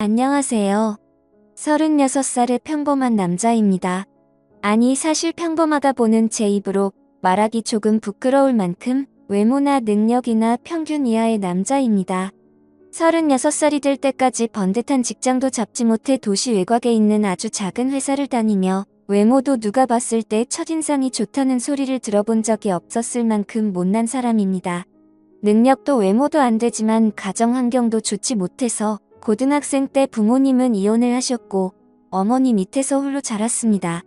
안녕하세요. 36살의 평범한 남자입니다. 아니, 사실 평범하다 보는 제 입으로 말하기 조금 부끄러울 만큼 외모나 능력이나 평균 이하의 남자입니다. 36살이 될 때까지 번듯한 직장도 잡지 못해 도시 외곽에 있는 아주 작은 회사를 다니며 외모도 누가 봤을 때 첫인상이 좋다는 소리를 들어본 적이 없었을 만큼 못난 사람입니다. 능력도 외모도 안 되지만 가정 환경도 좋지 못해서 고등학생 때 부모님은 이혼을 하셨고 어머니 밑에서 홀로 자랐습니다.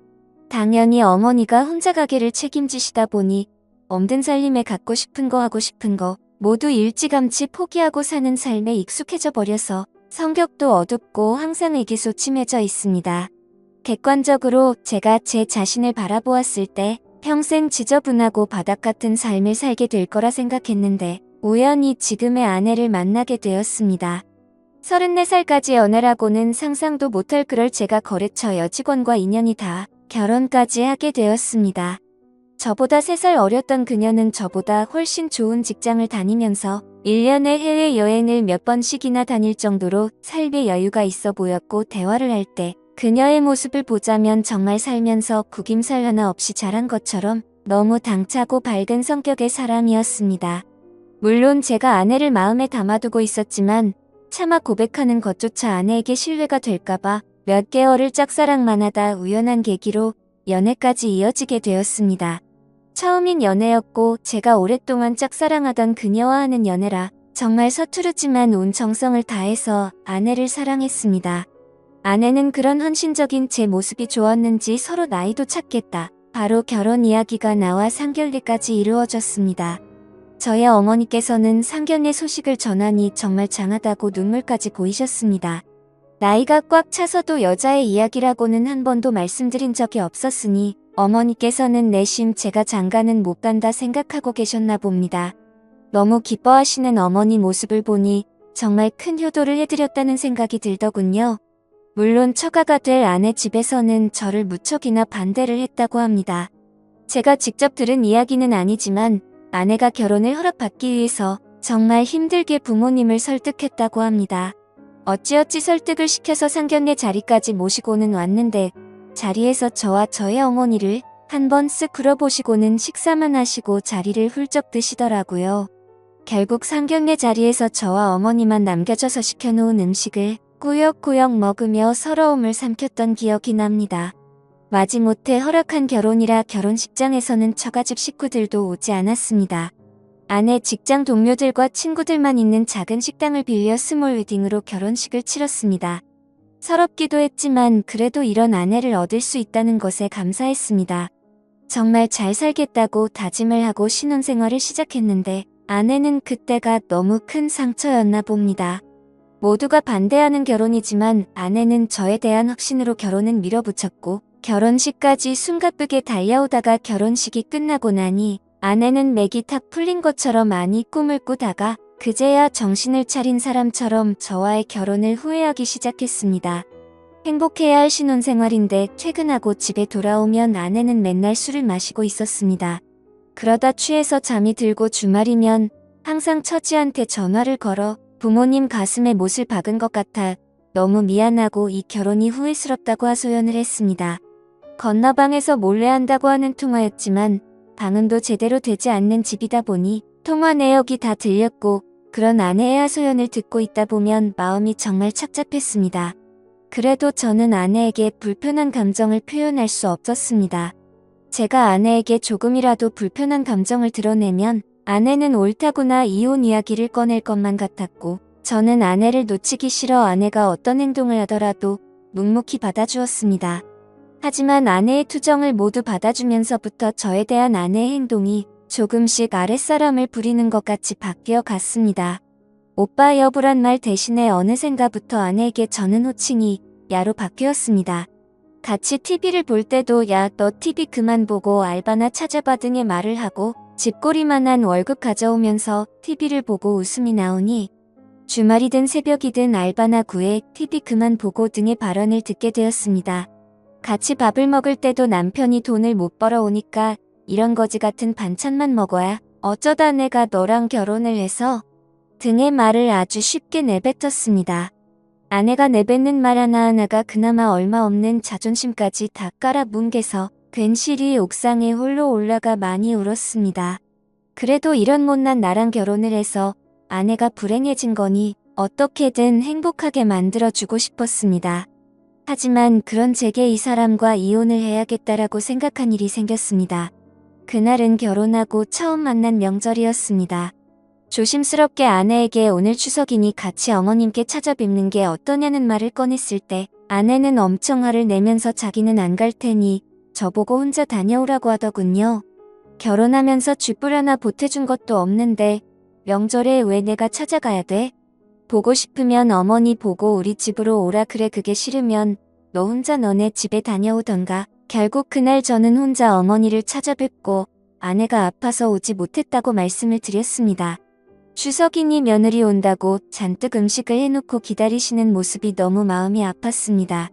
당연히 어머니가 혼자 가게를 책임지시다 보니 엄든 살림에 갖고 싶은 거 하고 싶은 거 모두 일찌감치 포기하고 사는 삶에 익숙해져 버려서 성격도 어둡고 항상 의기소침해져 있습니다. 객관적으로 제가 제 자신을 바라보았을 때 평생 지저분하고 바닥 같은 삶을 살게 될 거라 생각했는데 우연히 지금의 아내를 만나게 되었습니다. 34살까지 연애라고는 상상도 못할 그럴 제가 거래처 여직원과 인연이 닿아 결혼까지 하게 되었습니다. 저보다 3살 어렸던 그녀는 저보다 훨씬 좋은 직장을 다니면서 1년에 해외여행을 몇 번씩이나 다닐 정도로 삶의 여유가 있어 보였고 대화를 할 때 그녀의 모습을 보자면 정말 살면서 구김살 하나 없이 자란 것처럼 너무 당차고 밝은 성격의 사람이었습니다. 물론 제가 아내를 마음에 담아두고 있었지만 차마 고백하는 것조차 아내에게 신뢰가 될까봐 몇 개월을 짝사랑만 하다 우연한 계기로 연애까지 이어지게 되었습니다. 처음인 연애였고 제가 오랫동안 짝사랑하던 그녀와 하는 연애라 정말 서투르지만 온 정성을 다해서 아내를 사랑했습니다. 아내는 그런 헌신적인 제 모습이 좋았는지 서로 나이도 찾겠다. 바로 결혼 이야기가 나와 상견례까지 이루어졌습니다. 저의 어머니께서는 상견례 소식을 전하니 정말 장하다고 눈물까지 보이셨습니다. 나이가 꽉 차서도 여자의 이야기라고는 한 번도 말씀드린 적이 없었으니 어머니께서는 내심 제가 장가는 못 간다 생각하고 계셨나 봅니다. 너무 기뻐하시는 어머니 모습을 보니 정말 큰 효도를 해드렸다는 생각이 들더군요. 물론 처가가 될 아내 집에서는 저를 무척이나 반대를 했다고 합니다. 제가 직접 들은 이야기는 아니지만 아내가 결혼을 허락받기 위해서 정말 힘들게 부모님을 설득했다고 합니다. 어찌어찌 설득을 시켜서 상견례 자리까지 모시고는 왔는데 자리에서 저와 저의 어머니를 한번 쓱 굴어보시고는 식사만 하시고 자리를 훌쩍 드시더라고요. 결국 상견례 자리에서 저와 어머니만 남겨져서 시켜놓은 음식을 꾸역꾸역 먹으며 서러움을 삼켰던 기억이 납니다. 마지못해 허락한 결혼이라 결혼식장에서는 처가집 식구들도 오지 않았습니다. 아내 직장 동료들과 친구들만 있는 작은 식당을 빌려 스몰 웨딩으로 결혼식을 치렀습니다. 서럽기도 했지만 그래도 이런 아내를 얻을 수 있다는 것에 감사했습니다. 정말 잘 살겠다고 다짐을 하고 신혼생활을 시작했는데 아내는 그때가 너무 큰 상처였나 봅니다. 모두가 반대하는 결혼이지만 아내는 저에 대한 확신으로 결혼은 밀어붙였고 결혼식까지 숨가쁘게 달려오다가 결혼식이 끝나고 나니 아내는 맥이 탁 풀린 것처럼 많이 꿈을 꾸다가 그제야 정신을 차린 사람처럼 저와의 결혼을 후회하기 시작했습니다. 행복해야 할 신혼생활인데 퇴근하고 집에 돌아오면 아내는 맨날 술을 마시고 있었습니다. 그러다 취해서 잠이 들고 주말이면 항상 처지한테 전화를 걸어 부모님 가슴에 못을 박은 것 같아 너무 미안하고 이 결혼이 후회스럽다고 하소연을 했습니다. 건너방에서 몰래 한다고 하는 통화였지만 방음도 제대로 되지 않는 집이다 보니 통화 내역이 다 들렸고 그런 아내의 하소연을 듣고 있다 보면 마음이 정말 착잡했습니다. 그래도 저는 아내에게 불편한 감정을 표현할 수 없었습니다. 제가 아내에게 조금이라도 불편한 감정을 드러내면 아내는 옳다구나 이혼 이야기를 꺼낼 것만 같았고 저는 아내를 놓치기 싫어 아내가 어떤 행동을 하더라도 묵묵히 받아주었습니다. 하지만 아내의 투정을 모두 받아주면서부터 저에 대한 아내의 행동이 조금씩 아랫사람을 부리는 것 같이 바뀌어 갔습니다. 오빠 여보란 말 대신에 어느샌가부터 아내에게 저는 호칭이 야로 바뀌었습니다. 같이 TV를 볼 때도 야, 너 TV 그만 보고 알바나 찾아봐 등의 말을 하고 집꼬리만한 월급 가져오면서 TV를 보고 웃음이 나오니 주말이든 새벽이든 알바나 구해 TV 그만 보고 등의 발언을 듣게 되었습니다. 같이 밥을 먹을 때도 남편이 돈을 못 벌어오니까 이런 거지 같은 반찬만 먹어야 어쩌다 내가 너랑 결혼을 해서 등의 말을 아주 쉽게 내뱉었습니다. 아내가 내뱉는 말 하나하나가 그나마 얼마 없는 자존심까지 다 깔아뭉개서 괜시리 옥상에 홀로 올라가 많이 울었습니다. 그래도 이런 못난 나랑 결혼을 해서 아내가 불행해진 거니 어떻게든 행복하게 만들어주고 싶었습니다. 하지만 그런 제게 이 사람과 이혼을 해야겠다라고 생각한 일이 생겼습니다. 그날은 결혼하고 처음 만난 명절이었습니다. 조심스럽게 아내에게 오늘 추석이니 같이 어머님께 찾아뵙는 게 어떠냐는 말을 꺼냈을 때 아내는 엄청 화를 내면서 자기는 안 갈 테니 저보고 혼자 다녀오라고 하더군요. 결혼하면서 쥐뿔 하나 보태준 것도 없는데 명절에 왜 내가 찾아가야 돼? 보고 싶으면 어머니 보고 우리 집으로 오라 그래. 그게 싫으면 너 혼자 너네 집에 다녀오던가. 결국 그날 저는 혼자 어머니를 찾아뵙고 아내가 아파서 오지 못했다고 말씀을 드렸습니다. 추석이니 며느리 온다고 잔뜩 음식을 해놓고 기다리시는 모습이 너무 마음이 아팠습니다.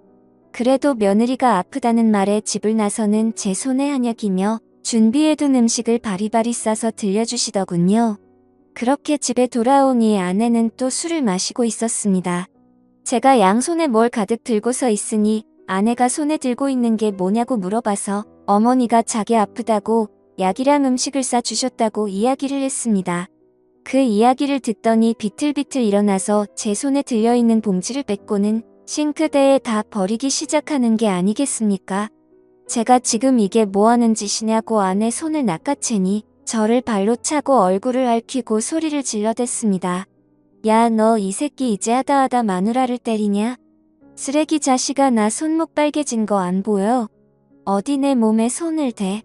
그래도 며느리가 아프다는 말에 집을 나서는 제 손에 한약이며 준비해둔 음식을 바리바리 싸서 들려주시더군요. 그렇게 집에 돌아오니 아내는 또 술을 마시고 있었습니다. 제가 양손에 뭘 가득 들고 서 있으니 아내가 손에 들고 있는 게 뭐냐고 물어봐서 어머니가 자기 아프다고 약이랑 음식을 싸주셨다고 이야기를 했습니다. 그 이야기를 듣더니 비틀비틀 일어나서 제 손에 들려있는 봉지를 뺏고는 싱크대에 다 버리기 시작하는 게 아니겠습니까? 제가 지금 이게 뭐하는 짓이냐고 아내 손을 낚아채니 저를 발로 차고 얼굴을 핥히고 소리를 질러댔습니다. 야, 너 이 새끼 이제 하다하다 마누라를 때리냐? 쓰레기 자식아, 나 손목 빨개진 거 안 보여? 어디 내 몸에 손을 대?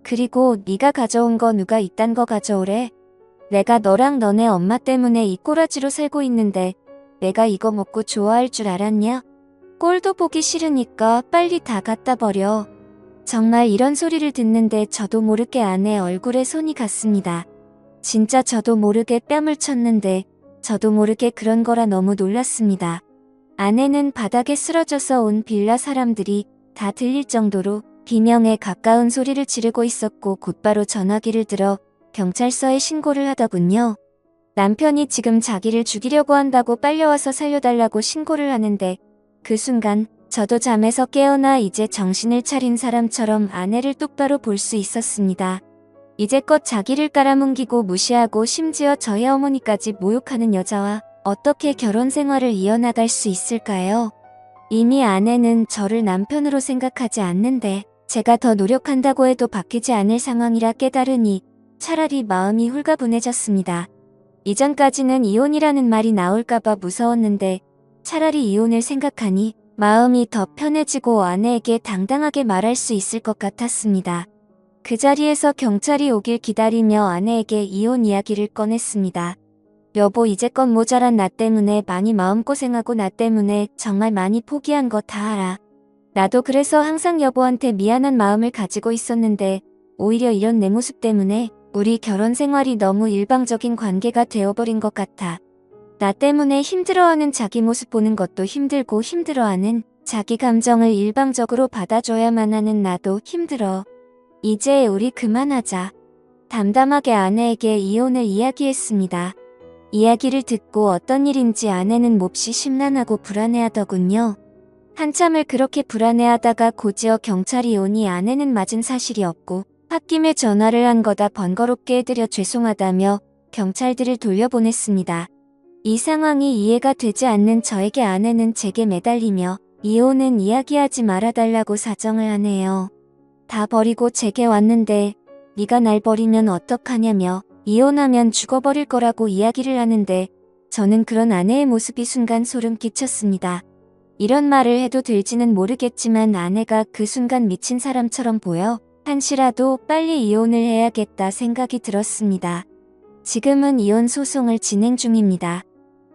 그리고 네가 가져온 거 누가 이딴 거 가져오래? 내가 너랑 너네 엄마 때문에 이 꼬라지로 살고 있는데 내가 이거 먹고 좋아할 줄 알았냐? 꼴도 보기 싫으니까 빨리 다 갖다 버려. 정말 이런 소리를 듣는데 저도 모르게 아내 얼굴에 손이 갔습니다. 진짜 저도 모르게 뺨을 쳤는데 저도 모르게 그런 거라 너무 놀랐습니다. 아내는 바닥에 쓰러져서 온 빌라 사람들이 다 들릴 정도로 비명에 가까운 소리를 지르고 있었고 곧바로 전화기를 들어 경찰서에 신고를 하더군요. 남편이 지금 자기를 죽이려고 한다고 빨려와서 살려달라고 신고를 하는데 그 순간 저도 잠에서 깨어나 이제 정신을 차린 사람처럼 아내를 똑바로 볼 수 있었습니다. 이제껏 자기를 깔아뭉기고 무시하고 심지어 저희 어머니까지 모욕하는 여자와 어떻게 결혼 생활을 이어나갈 수 있을까요? 이미 아내는 저를 남편으로 생각하지 않는데 제가 더 노력한다고 해도 바뀌지 않을 상황이라 깨달으니 차라리 마음이 홀가분해졌습니다. 이전까지는 이혼이라는 말이 나올까봐 무서웠는데 차라리 이혼을 생각하니 마음이 더 편해지고 아내에게 당당하게 말할 수 있을 것 같았습니다. 그 자리에서 경찰이 오길 기다리며 아내에게 이혼 이야기를 꺼냈습니다. 여보, 이제껏 모자란 나 때문에 많이 마음고생하고 나 때문에 정말 많이 포기한 거 다 알아. 나도 그래서 항상 여보한테 미안한 마음을 가지고 있었는데 오히려 이런 내 모습 때문에 우리 결혼 생활이 너무 일방적인 관계가 되어버린 것 같아. 나 때문에 힘들어하는 자기 모습 보는 것도 힘들고 힘들어하는 자기 감정을 일방적으로 받아줘야만 하는 나도 힘들어. 이제 우리 그만하자. 담담하게 아내에게 이혼을 이야기했습니다. 이야기를 듣고 어떤 일인지 아내는 몹시 심란하고 불안해하더군요. 한참을 그렇게 불안해하다가 곧이어 경찰이 오니 아내는 맞은 사실이 없고 홧김에 전화를 한 거다 번거롭게 해드려 죄송하다며 경찰들을 돌려보냈습니다. 이 상황이 이해가 되지 않는 저에게 아내는 제게 매달리며 이혼은 이야기하지 말아달라고 사정을 하네요. 다 버리고 제게 왔는데 네가 날 버리면 어떡하냐며 이혼하면 죽어버릴 거라고 이야기를 하는데 저는 그런 아내의 모습이 순간 소름 끼쳤습니다. 이런 말을 해도 될지는 모르겠지만 아내가 그 순간 미친 사람처럼 보여 한시라도 빨리 이혼을 해야겠다 생각이 들었습니다. 지금은 이혼 소송을 진행 중입니다.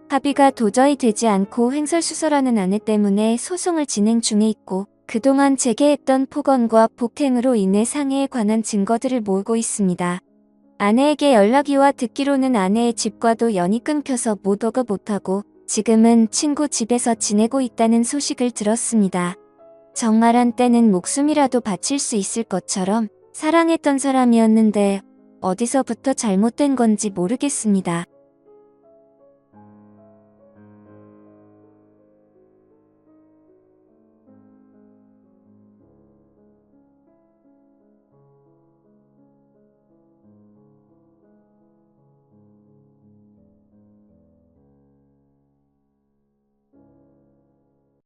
합의가 도저히 되지 않고 횡설수설하는 아내 때문에 소송을 진행 중에 있고 그동안 제게 했던 폭언과 폭행으로 인해 상해에 관한 증거들을 모으고 있습니다. 아내에게 연락이 와 듣기로는 아내의 집과도 연이 끊겨서 못 오고 못하고 지금은 친구 집에서 지내고 있다는 소식을 들었습니다. 정말 한때는 목숨이라도 바칠 수 있을 것처럼 사랑했던 사람이었는데 어디서부터 잘못된 건지 모르겠습니다.